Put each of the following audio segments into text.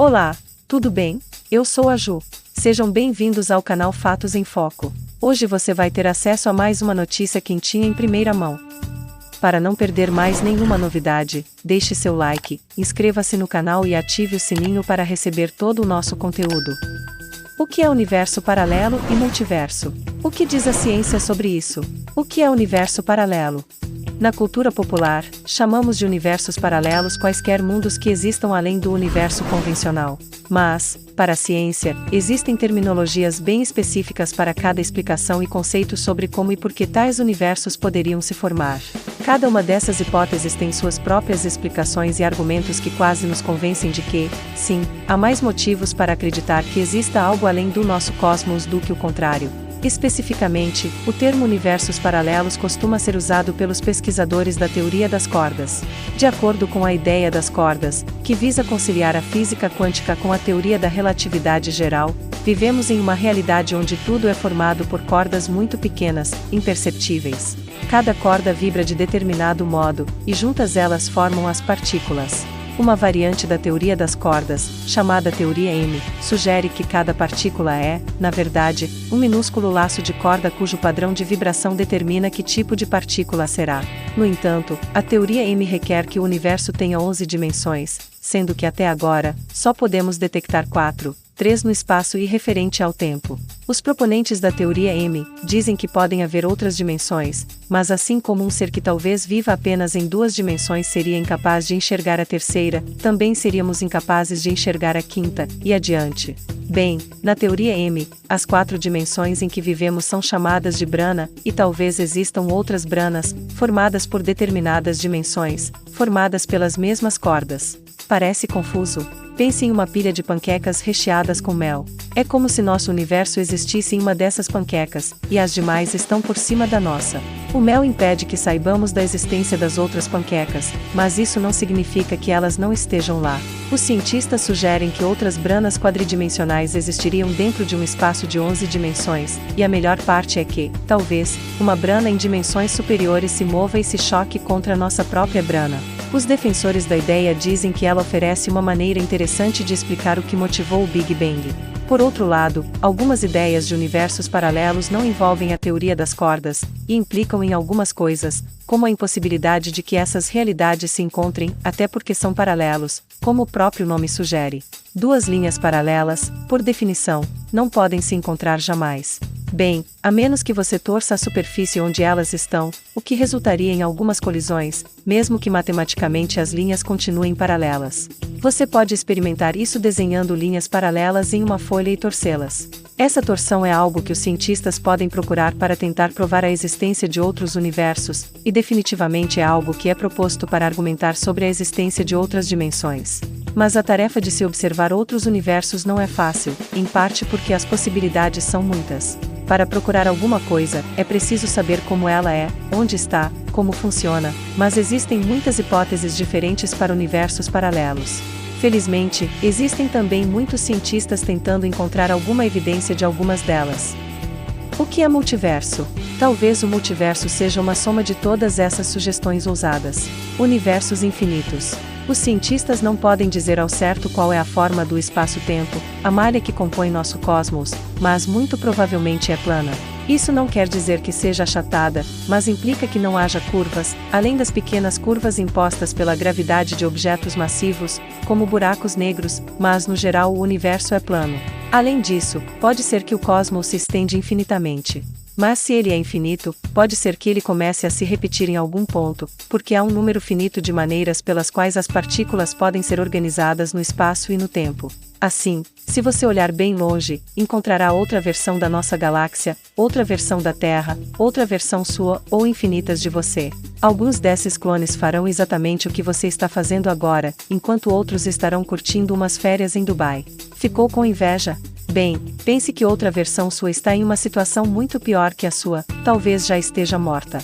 Olá, tudo bem? Eu sou a Ju. Sejam bem-vindos ao canal Fatos em Foco. Hoje você vai ter acesso a mais uma notícia quentinha em primeira mão. Para não perder mais nenhuma novidade, deixe seu like, inscreva-se no canal e ative o sininho para receber todo o nosso conteúdo. O que é universo paralelo e multiverso? O que diz a ciência sobre isso? O que é universo paralelo? Na cultura popular, chamamos de universos paralelos quaisquer mundos que existam além do universo convencional. Mas, para a ciência, existem terminologias bem específicas para cada explicação e conceitos sobre como e por que tais universos poderiam se formar. Cada uma dessas hipóteses tem suas próprias explicações e argumentos que quase nos convencem de que, sim, há mais motivos para acreditar que exista algo além do nosso cosmos do que o contrário. Especificamente, o termo universos paralelos costuma ser usado pelos pesquisadores da teoria das cordas. De acordo com a ideia das cordas, que visa conciliar a física quântica com a teoria da relatividade geral, vivemos em uma realidade onde tudo é formado por cordas muito pequenas, imperceptíveis. Cada corda vibra de determinado modo, e juntas elas formam as partículas. Uma variante da teoria das cordas, chamada teoria M, sugere que cada partícula é, na verdade, um minúsculo laço de corda cujo padrão de vibração determina que tipo de partícula será. No entanto, a teoria M requer que o universo tenha 11 dimensões, sendo que até agora, só podemos detectar 3 no espaço e referente ao tempo. Os proponentes da teoria M dizem que podem haver outras dimensões, mas assim como um ser que talvez viva apenas em 2 dimensões seria incapaz de enxergar a terceira, também seríamos incapazes de enxergar a quinta, e adiante. Bem, na teoria M, as 4 dimensões em que vivemos são chamadas de brana, e talvez existam outras branas, formadas por determinadas dimensões, formadas pelas mesmas cordas. Parece confuso? Pense em uma pilha de panquecas recheadas com mel. É como se nosso universo existisse em uma dessas panquecas, e as demais estão por cima da nossa. O mel impede que saibamos da existência das outras panquecas, mas isso não significa que elas não estejam lá. Os cientistas sugerem que outras branas quadridimensionais existiriam dentro de um espaço de 11 dimensões, e a melhor parte é que, talvez, uma brana em dimensões superiores se mova e se choque contra nossa própria brana. Os defensores da ideia dizem que ela oferece uma maneira interessante de explicar o que motivou o Big Bang. Por outro lado, algumas ideias de universos paralelos não envolvem a teoria das cordas, e implicam em algumas coisas, como a impossibilidade de que essas realidades se encontrem, até porque são paralelos, como o próprio nome sugere. 2 linhas paralelas, por definição, não podem se encontrar jamais. Bem, a menos que você torça a superfície onde elas estão, o que resultaria em algumas colisões, mesmo que matematicamente as linhas continuem paralelas. Você pode experimentar isso desenhando linhas paralelas em uma folha e torcê-las. Essa torção é algo que os cientistas podem procurar para tentar provar a existência de outros universos, e definitivamente é algo que é proposto para argumentar sobre a existência de outras dimensões. Mas a tarefa de se observar outros universos não é fácil, em parte porque as possibilidades são muitas. Para procurar alguma coisa, é preciso saber como ela é, onde está, como funciona, mas existem muitas hipóteses diferentes para universos paralelos. Felizmente, existem também muitos cientistas tentando encontrar alguma evidência de algumas delas. O que é multiverso? Talvez o multiverso seja uma soma de todas essas sugestões ousadas. Universos infinitos. Os cientistas não podem dizer ao certo qual é a forma do espaço-tempo, a malha que compõe nosso cosmos, mas muito provavelmente é plana. Isso não quer dizer que seja achatada, mas implica que não haja curvas, além das pequenas curvas impostas pela gravidade de objetos massivos, como buracos negros, mas no geral o universo é plano. Além disso, pode ser que o cosmos se estende infinitamente. Mas se ele é infinito, pode ser que ele comece a se repetir em algum ponto, porque há um número finito de maneiras pelas quais as partículas podem ser organizadas no espaço e no tempo. Assim, se você olhar bem longe, encontrará outra versão da nossa galáxia, outra versão da Terra, outra versão sua, ou infinitas de você. Alguns desses clones farão exatamente o que você está fazendo agora, enquanto outros estarão curtindo umas férias em Dubai. Ficou com inveja? Bem, pense que outra versão sua está em uma situação muito pior que a sua, talvez já esteja morta.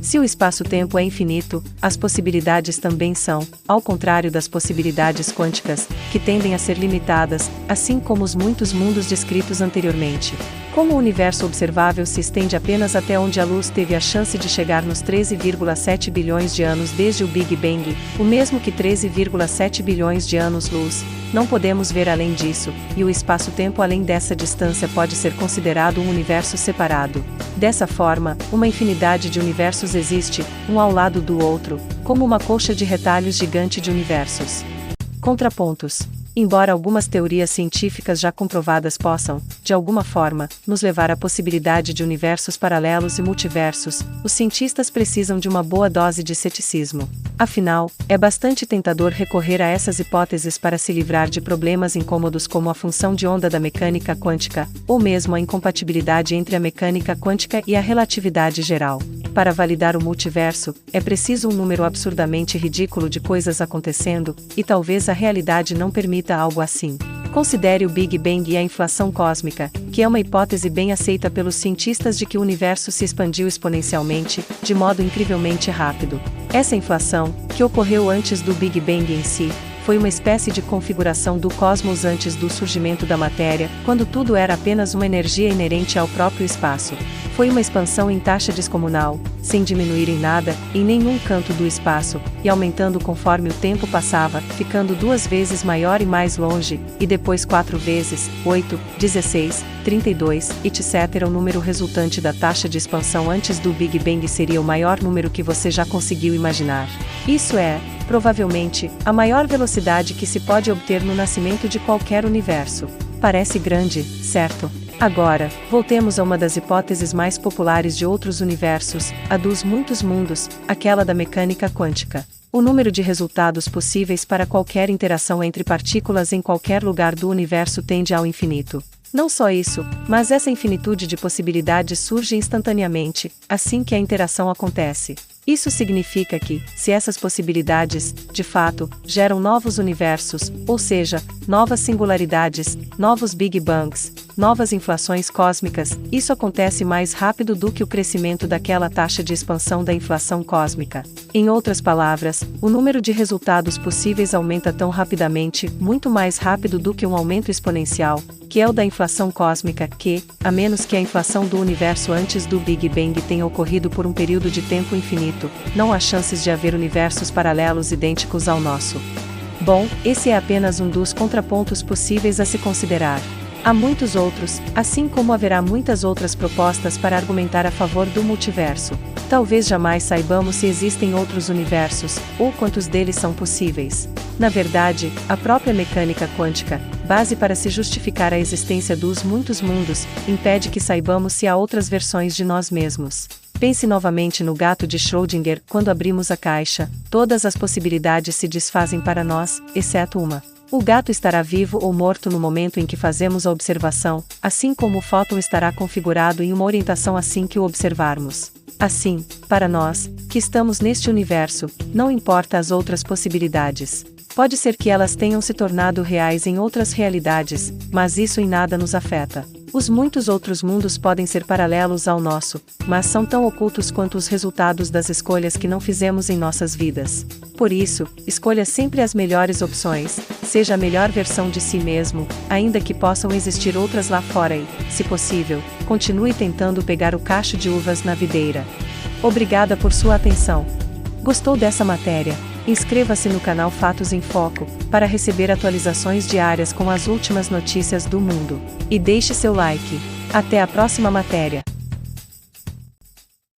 Se o espaço-tempo é infinito, as possibilidades também são, ao contrário das possibilidades quânticas, que tendem a ser limitadas, assim como os muitos mundos descritos anteriormente. Como o universo observável se estende apenas até onde a luz teve a chance de chegar nos 13,7 bilhões de anos desde o Big Bang, o mesmo que 13,7 bilhões de anos-luz, não podemos ver além disso, e o espaço-tempo além dessa distância pode ser considerado um universo separado. Dessa forma, uma infinidade de universos existe, um ao lado do outro, como uma colcha de retalhos gigante de universos. Contrapontos. Embora algumas teorias científicas já comprovadas possam, de alguma forma, nos levar à possibilidade de universos paralelos e multiversos, os cientistas precisam de uma boa dose de ceticismo. Afinal, é bastante tentador recorrer a essas hipóteses para se livrar de problemas incômodos como a função de onda da mecânica quântica, ou mesmo a incompatibilidade entre a mecânica quântica e a relatividade geral. Para validar o multiverso, é preciso um número absurdamente ridículo de coisas acontecendo, e talvez a realidade não permita algo assim. Considere o Big Bang e a inflação cósmica, que é uma hipótese bem aceita pelos cientistas de que o universo se expandiu exponencialmente, de modo incrivelmente rápido. Essa inflação, que ocorreu antes do Big Bang em si, foi uma espécie de configuração do cosmos antes do surgimento da matéria, quando tudo era apenas uma energia inerente ao próprio espaço. Foi uma expansão em taxa descomunal, sem diminuir em nada, em nenhum canto do espaço, e aumentando conforme o tempo passava, ficando 2 vezes maior e mais longe, e depois 4 vezes, 8, 16, 32, etc. O número resultante da taxa de expansão antes do Big Bang seria o maior número que você já conseguiu imaginar. Isso é, provavelmente, a maior velocidade que se pode obter no nascimento de qualquer universo. Parece grande, certo? Agora, voltemos a uma das hipóteses mais populares de outros universos, a dos muitos mundos, aquela da mecânica quântica. O número de resultados possíveis para qualquer interação entre partículas em qualquer lugar do universo tende ao infinito. Não só isso, mas essa infinitude de possibilidades surge instantaneamente, assim que a interação acontece. Isso significa que, se essas possibilidades, de fato, geram novos universos, ou seja, novas singularidades, novos Big Bangs, novas inflações cósmicas, isso acontece mais rápido do que o crescimento daquela taxa de expansão da inflação cósmica. Em outras palavras, o número de resultados possíveis aumenta tão rapidamente, muito mais rápido do que um aumento exponencial, que é o da inflação cósmica, que, a menos que a inflação do universo antes do Big Bang tenha ocorrido por um período de tempo infinito, não há chances de haver universos paralelos idênticos ao nosso. Bom, esse é apenas um dos contrapontos possíveis a se considerar. Há muitos outros, assim como haverá muitas outras propostas para argumentar a favor do multiverso. Talvez jamais saibamos se existem outros universos, ou quantos deles são possíveis. Na verdade, a própria mecânica quântica, base para se justificar a existência dos muitos mundos, impede que saibamos se há outras versões de nós mesmos. Pense novamente no gato de Schrödinger. Quando abrimos a caixa, todas as possibilidades se desfazem para nós, exceto uma. O gato estará vivo ou morto no momento em que fazemos a observação, assim como o fóton estará configurado em uma orientação assim que o observarmos. Assim, para nós, que estamos neste universo, não importa as outras possibilidades. Pode ser que elas tenham se tornado reais em outras realidades, mas isso em nada nos afeta. Os muitos outros mundos podem ser paralelos ao nosso, mas são tão ocultos quanto os resultados das escolhas que não fizemos em nossas vidas. Por isso, escolha sempre as melhores opções, seja a melhor versão de si mesmo, ainda que possam existir outras lá fora e, se possível, continue tentando pegar o cacho de uvas na videira. Obrigada por sua atenção. Gostou dessa matéria? Inscreva-se no canal Fatos em Foco, para receber atualizações diárias com as últimas notícias do mundo. E deixe seu like. Até a próxima matéria.